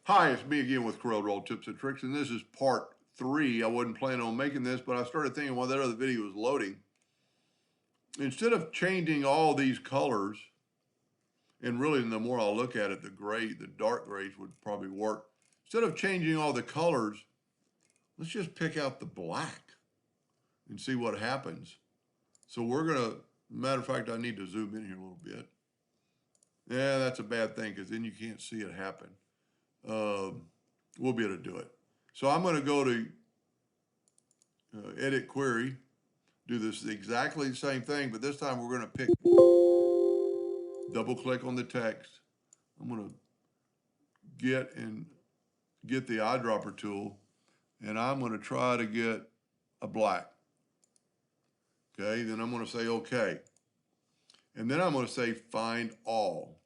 Hi, it's me again with Corel Tips and Tricks, and this is part 3. I wasn't planning on making this, but I started thinking while that other video was loading, instead of changing all these colors, and really the more I look at it, the dark grays would probably work. Instead of changing all the colors, let's just pick out the black and see what happens. So we're gonna, matter of fact, I need to zoom in here a little bit. Yeah, that's a bad thing because then you can't see it happen. We'll be able to do it. So I'm going to go to edit query, do this exactly the same thing, but this time we're going to pick, double click on the text. I'm going to get the eyedropper tool, and I'm going to try to get a black. Okay, then I'm going to say okay. And then I'm going to say find all.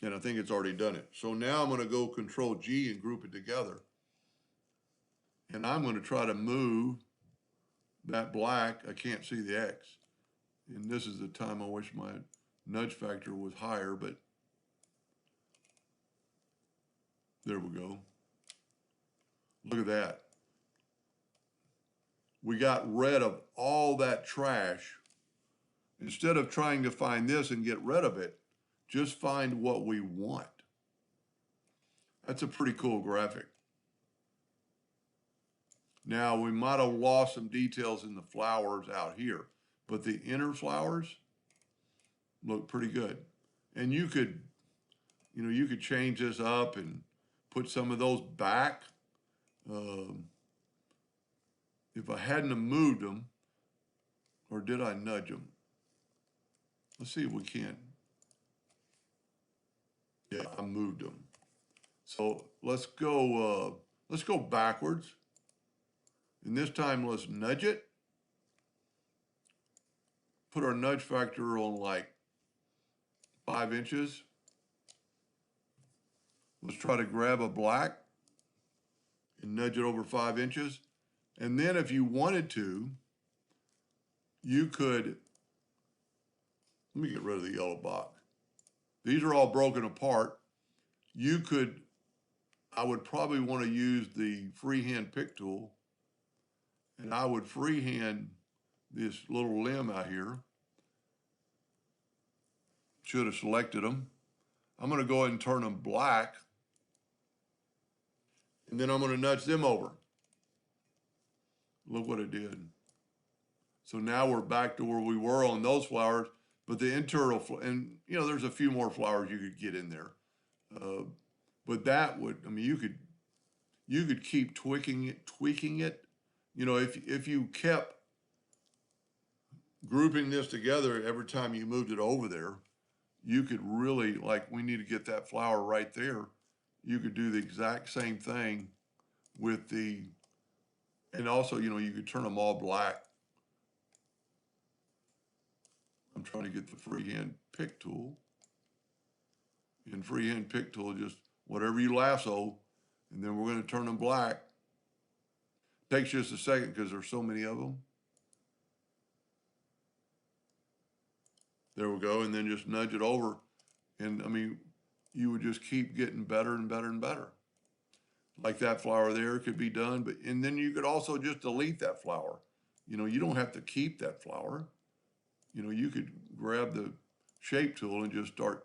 And I think it's already done it. So now I'm going to go Control G and group it together. And I'm going to try to move that black. I can't see the X. And this is the time I wish my nudge factor was higher, but there we go. Look at that. We got rid of all that trash. Instead of trying to find this and get rid of it, just find what we want. That's a pretty cool graphic. Now, we might have lost some details in the flowers out here, but the inner flowers look pretty good. And you could change this up and put some of those back. If I hadn't have moved them, or did I nudge them? Let's see if we can. Yeah, I moved them. So let's go backwards. And this time let's nudge it. Put our nudge factor on like 5 inches. Let's try to grab a black and nudge it over 5 inches. And then if you wanted to, you could, let me get rid of the yellow box. These are all broken apart. You could, I would probably want to use the freehand pick tool, and I would freehand this little limb out here. Should have selected them. I'm going to go ahead and turn them black, and then I'm going to nudge them over. Look what it did. So now we're back to where we were on those flowers, but the internal, and there's a few more flowers you could get in there. But that would, I mean, you could keep tweaking it. If you kept grouping this together every time you moved it over there, you could really, like, we need to get that flower right there. You could do the exact same thing with and also, you could turn them all black. I'm trying to get the freehand pick tool. And freehand pick tool, just whatever you lasso, and then we're going to turn them black. Takes just a second because there's so many of them. There we go, and then just nudge it over. And I mean, you would just keep getting better and better and better. Like that flower there could be done, and then you could also just delete that flower. You don't have to keep that flower. You could grab the shape tool and just start,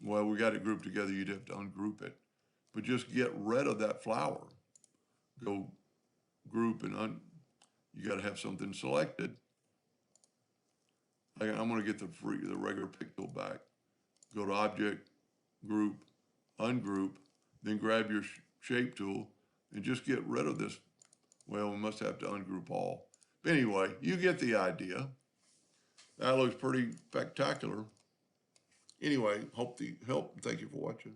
well, we got it grouped together, you'd have to ungroup it. But just get rid of that flower. Go group and you got to have something selected. I'm going to get the regular pick tool back. Go to Object, Group, Ungroup, then grab your shape tool and just get rid of this. Well, we must have to ungroup all. But anyway, you get the idea. That looks pretty spectacular. Anyway, hope the help. Thank you for watching.